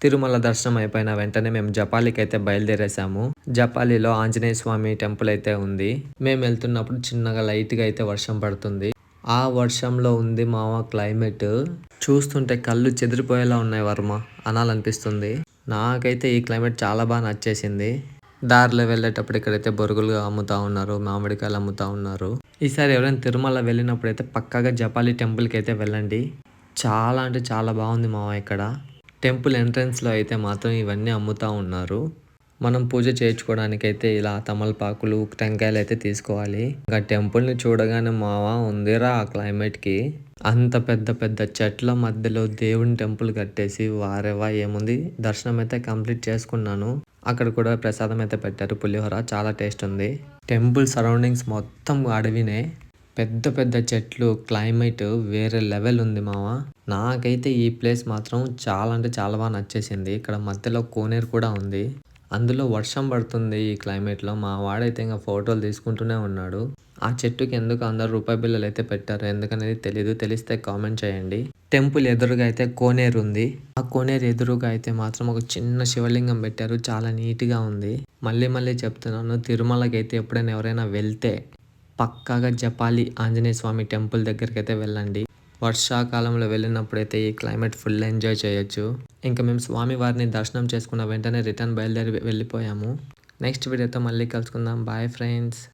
తిరుమల దర్శనం అయిపోయిన వెంటనే మేము జపాలికి అయితే బయలుదేరేసాము. జపాలిలో ఆంజనేయ స్వామి టెంపుల్ అయితే ఉంది. మేము వెళ్తున్నప్పుడు చిన్నగా లైట్గా అయితే వర్షం పడుతుంది. ఆ వర్షంలో ఉంది మావ క్లైమేట్ చూస్తుంటే కళ్ళు చెదిరిపోయేలా ఉన్నాయి వర్మ అనాలనిపిస్తుంది. నాకైతే ఈ క్లైమేట్ చాలా బాగా నచ్చేసింది. దారిలో వెళ్ళేటప్పుడు ఇక్కడైతే బొరుగులు అమ్ముతా ఉన్నారు, మామిడికాయలు అమ్ముతా ఉన్నారు. ఈసారి ఎవరైనా తిరుమల వెళ్ళినప్పుడు అయితే పక్కాగా జపాలి టెంపుల్కి అయితే వెళ్ళండి. చాలా అంటే చాలా బాగుంది మావ ఇక్కడ. టెంపుల్ ఎంట్రన్స్లో అయితే మాత్రం ఇవన్నీ అమ్ముతా ఉన్నారు. మనం పూజ చేయించుకోవడానికైతే ఇలా తమలపాకులు టెంకాయలు అయితే తీసుకోవాలి. ఇంకా టెంపుల్ని చూడగానే మావా ఉందిరా ఆ క్లైమేట్కి. అంత పెద్ద పెద్ద చెట్ల మధ్యలో దేవుని టెంపుల్ కట్టేసి వారేవా ఏముంది. దర్శనం అయితే కంప్లీట్ చేసుకున్నాను. అక్కడ కూడా ప్రసాదం అయితే పెట్టారు, పులిహోర చాలా టేస్ట్ ఉంది. టెంపుల్ సరౌండింగ్స్ మొత్తం అడవినే, పెద్ద పెద్ద చెట్లు, క్లైమేట్ వేరే లెవెల్ ఉంది మామ. నాకైతే ఈ ప్లేస్ మాత్రం చాలా అంటే చాలా బాగా నచ్చేసింది. ఇక్కడ మధ్యలో కోనేరు కూడా ఉంది. అందులో వర్షం పడుతుంది ఈ క్లైమేట్లో. మా వాడైతే ఇంకా ఫోటోలు తీసుకుంటూనే ఉన్నాడు. ఆ చెట్టుకి ఎందుకు అందరు రూపాయి బిళ్ళలు అయితే పెట్టారు ఎందుకనేది తెలీదు, తెలిస్తే కామెంట్ చేయండి. టెంపుల్ ఎదురుగా అయితే కోనేరు ఉంది. ఆ కోనేరు ఎదురుగా అయితే మాత్రం ఒక చిన్న శివలింగం పెట్టారు, చాలా నీట్గా ఉంది. మళ్ళీ మళ్ళీ చెప్తున్నాను, తిరుమలకి అయితే ఎప్పుడైనా ఎవరైనా వెళ్తే పక్కాగా జపాలి ఆంజనేయ స్వామి టెంపుల్ దగ్గరికి అయితే వెళ్ళండి. వర్షాకాలంలో వెళ్ళినప్పుడైతే ఈ క్లైమేట్ ఫుల్ ఎంజాయ్ చేయొచ్చు. ఇంకా మేము స్వామి వారిని దర్శనం చేసుకున్న వెంటనే రిటర్న్ బయలుదేరి వెళ్ళిపోయాము. నెక్స్ట్ వీడియోతో మళ్ళీ కలుసుకుందాం. Bye friends.